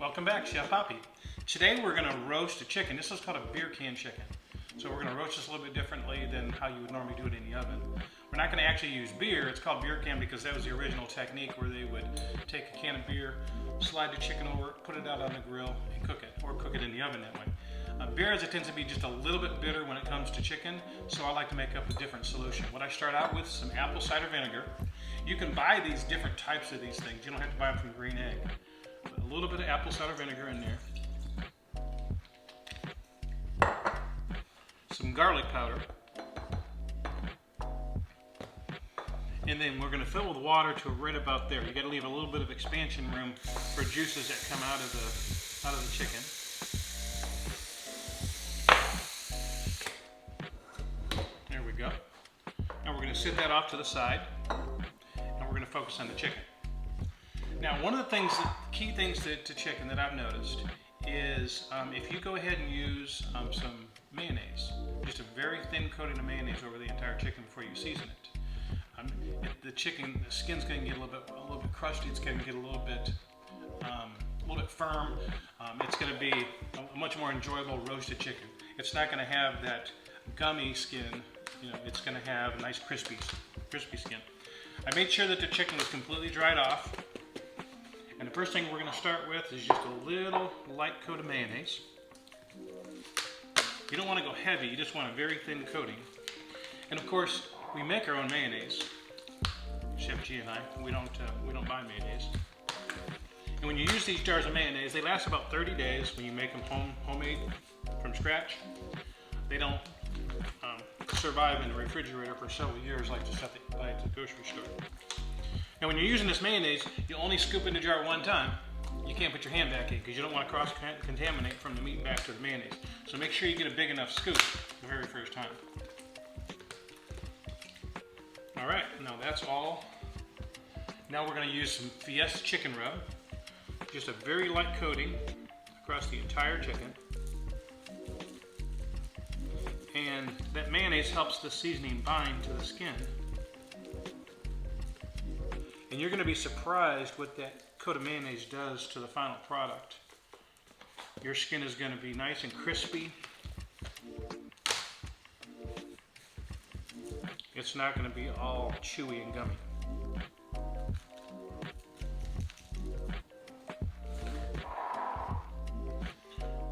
Welcome back, Chef Poppi. Today we're going to roast a chicken. This is called a beer can chicken. So we're going to roast this a little bit differently than how you would normally do it in the oven. We're not going to actually use beer. It's called beer can because that was the original technique where they would take a can of beer, slide the chicken over, put it out on the grill, and cook it, or cook it in the oven that way. Beer, as it tends to be just a little bit bitter when it comes to chicken, so I like to make up a different solution. What I start out with is some apple cider vinegar. You can buy these different types of these things. You don't have to buy them from Green Egg. Put a little bit of apple cider vinegar in there. Some garlic powder. And then we're going to fill with water to right about there. You got to leave a little bit of expansion room for juices that come out of the chicken. There we go. Now we're going to sit that off to the side, and we're going to focus on the chicken. Now, one of the things, key things to chicken that I've noticed is if you go ahead and use some mayonnaise, just a very thin coating of mayonnaise over the entire chicken before you season it. The skin's going to get a little bit crusty. It's going to get a little bit firm. It's going to be a much more enjoyable roasted chicken. It's not going to have that gummy skin. It's going to have a nice crispy skin. I made sure that the chicken was completely dried off. And the first thing we're going to start with is just a little light coat of mayonnaise. You don't want to go heavy. You just want a very thin coating. And of course, we make our own mayonnaise. Chef G and I, we don't buy mayonnaise. And when you use these jars of mayonnaise, they last about 30 days when you make them homemade from scratch. They don't survive in the refrigerator for several years like the stuff that you buy at the grocery store. And when you're using this mayonnaise, you only scoop in the jar one time. You can't put your hand back in because you don't want to cross-contaminate from the meat back to the mayonnaise. So make sure you get a big enough scoop the very first time. All right, now that's all. Now we're going to use some Fiesta Chicken Rub. Just a very light coating across the entire chicken. And that mayonnaise helps the seasoning bind to the skin. And you're going to be surprised what that coat of mayonnaise does to the final product. Your skin is going to be nice and crispy. It's not going to be all chewy and gummy.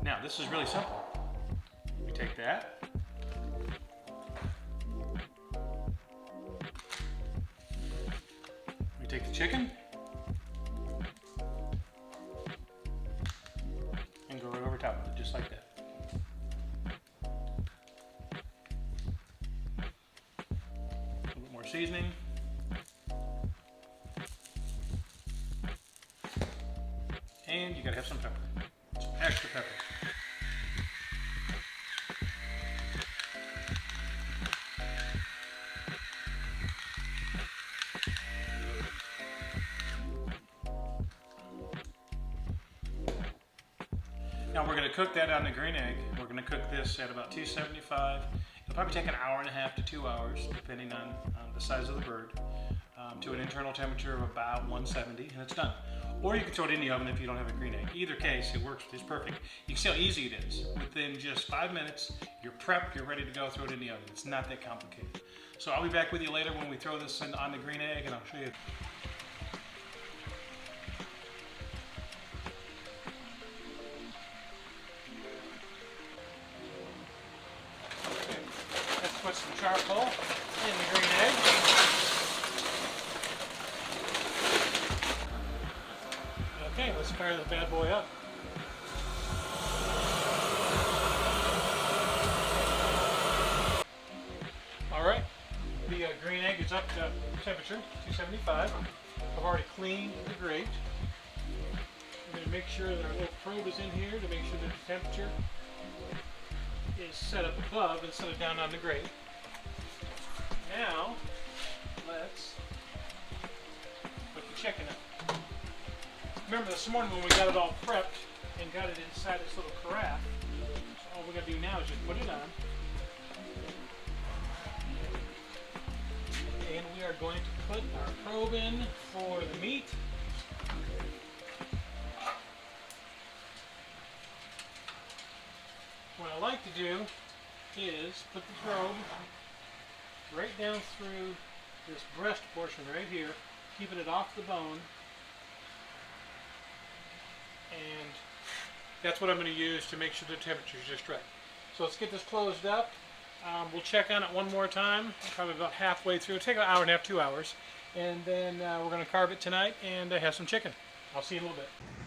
Now, this is really simple. We take that. We take the chicken. And go right over top of it, just like that. Seasoning. And you gotta have some pepper. Some extra pepper. Now we're gonna cook that on the Green Egg. We're gonna cook this at about 275. It'll probably take an hour and a half to 2 hours, depending on the size of the bird, to an internal temperature of about 170, and it's done. Or you can throw it in the oven if you don't have a Green Egg. Either case, it works. It's perfect. You can see how easy it is. Within just 5 minutes, you're prepped, you're ready to go, throw it in the oven. It's not that complicated. So I'll be back with you later when we throw this on the Green Egg, and I'll show you. Put some charcoal in the Green Egg. Okay, let's fire the bad boy up. All right, the Green Egg is up to temperature, 275. I've already cleaned the grate. I'm going to make sure that our little probe is in here to make sure that the temperature is set up above instead of down on the grate. Now, let's put the chicken up. Remember this morning when we got it all prepped and got it inside this little carafe, so all we're going to do now is just put it on. And we are going to put our probe in for the meat. what I like to do is put the probe right down through this breast portion right here, keeping it off the bone. And that's what I'm going to use to make sure the temperature is just right. So let's get this closed up. We'll check on it one more time, probably about halfway through. It'll take an hour and a half, 2 hours. And then we're going to carve it tonight and have some chicken. I'll see you in a little bit.